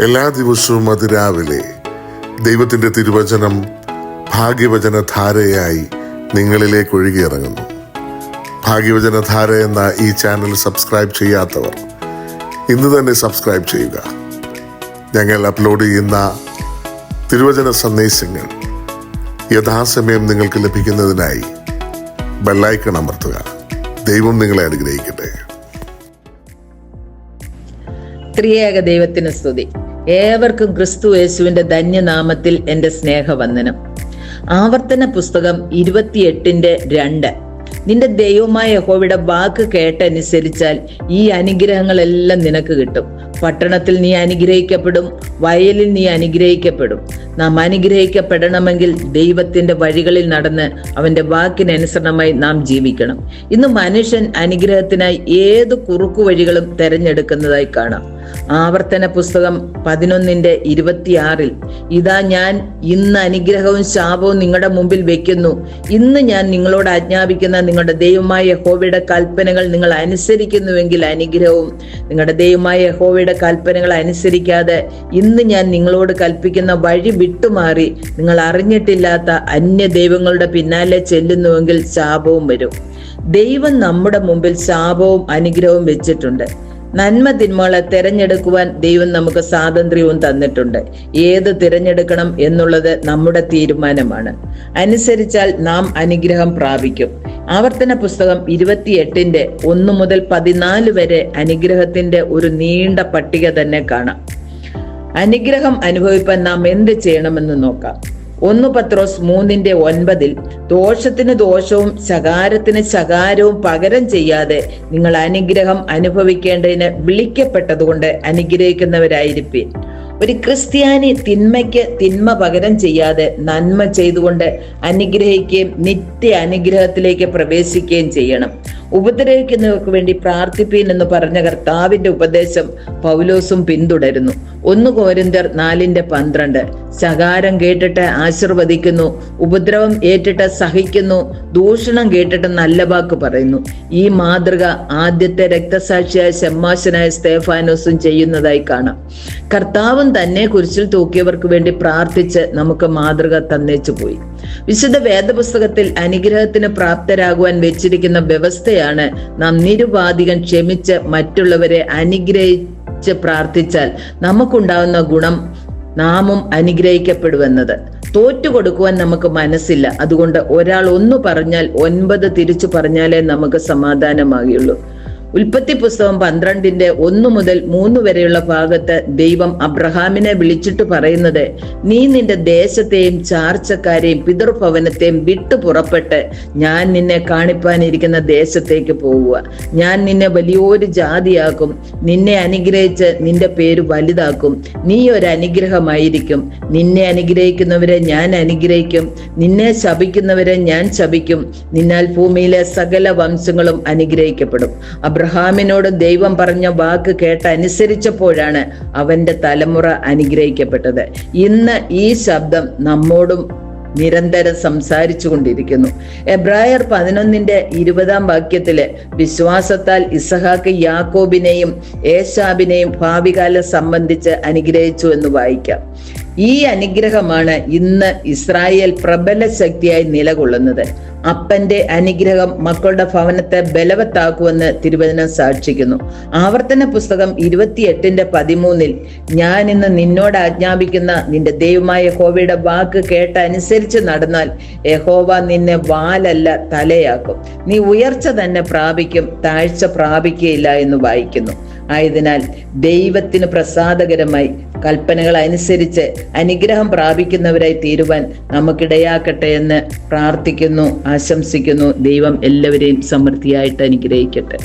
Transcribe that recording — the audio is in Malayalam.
എല്ലാ ദിവസവും അതിരാവിലെ ദൈവത്തിൻ്റെ തിരുവചനം ഭാഗ്യവചനധാരയായി നിങ്ങളിലേക്ക് ഒഴുകിയിറങ്ങുന്നു. ഭാഗ്യവചനധാര എന്ന ഈ ചാനൽ സബ്സ്ക്രൈബ് ചെയ്യാത്തവർ ഇന്ന് തന്നെ സബ്സ്ക്രൈബ് ചെയ്യുക. ഞങ്ങൾ അപ്ലോഡ് ചെയ്യുന്ന തിരുവചന സന്ദേശങ്ങൾ യഥാസമയം നിങ്ങൾക്ക് ലഭിക്കുന്നതിനായി ബെല്ലൈക്കൺ അമർത്തുക. ദൈവം നിങ്ങളെ അനുഗ്രഹിക്കട്ടെ. ത്രിയേക ദൈവത്തിന് സ്തുതി. ഏവർക്കും ക്രിസ്തു യേശുവിന്റെ ധന്യനാമത്തിൽ എന്റെ സ്നേഹവന്ദനം. ആവർത്തന പുസ്തകം 28:2. നിന്റെ ദൈവമായ യഹോവയുടെ വാക്ക് കേട്ടനുസരിച്ചാൽ ഈ അനുഗ്രഹങ്ങളെല്ലാം നിനക്ക് കിട്ടും. പട്ടണത്തിൽ നീ അനുഗ്രഹിക്കപ്പെടും, വയലിൽ നീ അനുഗ്രഹിക്കപ്പെടും. നാം അനുഗ്രഹിക്കപ്പെടണമെങ്കിൽ ദൈവത്തിന്റെ വഴികളിൽ നടന്ന് അവന്റെ വാക്കിനനുസരണമായി നാം ജീവിക്കണം. ഇന്ന് മനുഷ്യൻ അനുഗ്രഹത്തിനായി ഏത് കുറുക്കു വഴികളും തെരഞ്ഞെടുക്കുന്നതായി കാണാം. ആവർത്തന പുസ്തകം 11:26 ഇതാ ഞാൻ ഇന്ന് അനുഗ്രഹവും ശാപവും നിങ്ങളുടെ മുമ്പിൽ വെക്കുന്നു. ഇന്ന് ഞാൻ നിങ്ങളോട് ആജ്ഞാപിക്കുന്ന നിങ്ങളുടെ ദൈവമായ യഹോവയുടെ കൽപ്പനകൾ നിങ്ങൾ അനുസരിക്കുന്നുവെങ്കിൽ അനുഗ്രഹവും, നിങ്ങളുടെ ദൈവമായ യഹോവയുടെ കൽപ്പനകൾ അനുസരിക്കാതെ ഇന്ന് ഞാൻ നിങ്ങളോട് കൽപ്പിക്കുന്ന വഴി വിട്ടുമാറി നിങ്ങൾ അറിഞ്ഞിട്ടില്ലാത്ത അന്യ ദൈവങ്ങളുടെ പിന്നാലെ ചെല്ലുന്നുവെങ്കിൽ ശാപവും വരും. ദൈവം നമ്മുടെ മുമ്പിൽ ശാപവും അനുഗ്രഹവും വെച്ചിട്ടുണ്ട്. നന്മ തിന്മകളെ തിരഞ്ഞെടുക്കുവാൻ ദൈവം നമുക്ക് സ്വാതന്ത്ര്യവും തന്നിട്ടുണ്ട്. ഏത് തിരഞ്ഞെടുക്കണം എന്നുള്ളത് നമ്മുടെ തീരുമാനമാണ്. അനുസരിച്ചാൽ നാം അനുഗ്രഹം പ്രാപിക്കും. ആവർത്തന പുസ്തകം 28:1 മുതൽ 14 വരെ അനുഗ്രഹത്തിന്റെ ഒരു നീണ്ട പട്ടിക തന്നെ കാണാം. അനുഗ്രഹം അനുഭവിപ്പാൻ നാം എന്ത് ചെയ്യണമെന്ന് നോക്കാം. 1 പത്രോസ് 3:9 ദോഷത്തിന് ദോഷവും ശകാരത്തിന് ശകാരവും പകരം ചെയ്യാതെ നിങ്ങൾ അനുഗ്രഹം അനുഭവിക്കേണ്ടതിന് വിളിക്കപ്പെട്ടതുകൊണ്ട് അനുഗ്രഹിക്കുന്നവരായിരിപ്പീൻ. ഒരു ക്രിസ്ത്യാനി തിന്മയ്ക്ക് തിന്മ പകരം ചെയ്യാതെ നന്മ ചെയ്തുകൊണ്ട് അനുഗ്രഹിക്കുകയും നിത്യ അനുഗ്രഹത്തിലേക്ക് പ്രവേശിക്കുകയും ചെയ്യണം. ഉപദ്രവിക്കുന്നവർക്ക് വേണ്ടി പ്രാർത്ഥിപ്പീൻ എന്ന് പറഞ്ഞ കർത്താവിന്റെ ഉപദേശം പൗലോസും പിന്തുടരുന്നു. 1 കൊരിന്ത്യർ 4:12 ശകാരം കേട്ടിട്ട് ആശീർവദിക്കുന്നു, ഉപദ്രവം ഏറ്റിട്ട് സഹിക്കുന്നു, ദൂഷണം കേട്ടിട്ട് നല്ല വാക്ക് പറയുന്നു. ഈ മാതൃക ആദ്യത്തെ രക്തസാക്ഷിയായ ശമ്മാശനായ സ്തേഫാനോസും ചെയ്യുന്നതായി കാണാം. കർത്താവും തന്നെ കുരിശിൽ തൂക്കിയവർക്ക് വേണ്ടി പ്രാർത്ഥിച്ച് നമുക്ക് മാതൃക തന്നേച്ചു പോയി. വിശുദ്ധ വേദപുസ്തകത്തിൽ അനുഗ്രഹത്തിന് പ്രാപ്തരാകുവാൻ വെച്ചിരിക്കുന്ന വ്യവസ്ഥയാണ് നാം നിരുപാധികം ക്ഷമിച്ച് മറ്റുള്ളവരെ അനുഗ്രഹിച്ച് പ്രാർത്ഥിച്ചാൽ നമുക്കുണ്ടാവുന്ന ഗുണം നാമും അനുഗ്രഹിക്കപ്പെടുമെന്നത്. തോറ്റുകൊടുക്കുവാൻ നമുക്ക് മനസ്സില്ല. അതുകൊണ്ട് ഒരാൾ 1 പറഞ്ഞാൽ 9 തിരിച്ചു പറഞ്ഞാലേ നമുക്ക് സമാധാനമാകുള്ളൂ. ഉൽപ്പത്തി പുസ്തകം 12:1 മുതൽ 3 വരെയുള്ള ഭാഗത്ത് ദൈവം അബ്രഹാമിനെ വിളിച്ചിട്ട് പറയുന്നത്, നീ നിന്റെ ദേശത്തെയും ചാർച്ചക്കാരെയും പിതൃഭവനത്തെയും വിട്ടു പുറപ്പെട്ട് ഞാൻ നിന്നെ കാണിപ്പാനിരിക്കുന്ന ദേശത്തേക്ക് പോവുക. ഞാൻ നിന്നെ വലിയൊരു ജാതിയാക്കും, നിന്നെ അനുഗ്രഹിച്ച് നിന്റെ പേര് വലുതാക്കും. നീ ഒരു അനുഗ്രഹമായിരിക്കും. നിന്നെ അനുഗ്രഹിക്കുന്നവരെ ഞാൻ അനുഗ്രഹിക്കും, നിന്നെ ശപിക്കുന്നവരെ ഞാൻ ശപിക്കും. നിന്നാൽ ഭൂമിയിലെ സകല വംശങ്ങളും അനുഗ്രഹിക്കപ്പെടും. അബ്രഹാമിനോട് ദൈവം പറഞ്ഞ വാക്ക് കേട്ടനുസരിച്ചപ്പോഴാണ് അവന്റെ തലമുറ അനുഗ്രഹിക്കപ്പെട്ടത്. ഇന്ന് ഈ ശബ്ദം നമ്മോടും നിരന്തരം സംസാരിച്ചു കൊണ്ടിരിക്കുന്നു. എബ്രായർ 11:20 വിശ്വാസത്താൽ ഇസഹാക്ക് യാക്കോബിനെയും ഏശാബിനെയും ഭാവികാലം സംബന്ധിച്ച് അനുഗ്രഹിച്ചു എന്ന് വായിക്കാം. ഈ അനുഗ്രഹമാണ് ഇന്ന് ഇസ്രായേൽ പ്രബല ശക്തിയായി നിലകൊള്ളുന്നത്. അപ്പന്റെ അനുഗ്രഹം മക്കളുടെ ഭവനത്തെ ബലവത്താക്കുമെന്ന് തിരുവചനം സാക്ഷിക്കുന്നു. ആവർത്തന പുസ്തകം 28:13 ഞാൻ ഇന്ന് നിന്നോട് ആജ്ഞാപിക്കുന്ന നിന്റെ ദൈവമായ യഹോവയുടെ വാക്ക് കേട്ടനുസരിച്ച് നടന്നാൽ യഹോവ നിന്നെ വാലല്ല തലയാക്കും, നീ ഉയർച്ച തന്നെ പ്രാപിക്കും, താഴ്ച പ്രാപിക്കുകയില്ല എന്ന് വായിക്കുന്നു. ആയതിനാൽ ദൈവത്തിന് പ്രസാദകരമായി കൽപ്പനകൾ അനുസരിച്ച് അനുഗ്രഹം പ്രാപിക്കുന്നവരായി തീരുവാൻ നമുക്കിടയാക്കട്ടെ എന്ന് പ്രാർത്ഥിക്കുന്നു, ആശംസിക്കുന്നു. ദൈവം എല്ലാവരെയും സമൃദ്ധിയായിട്ട് അനുഗ്രഹിക്കട്ടെ.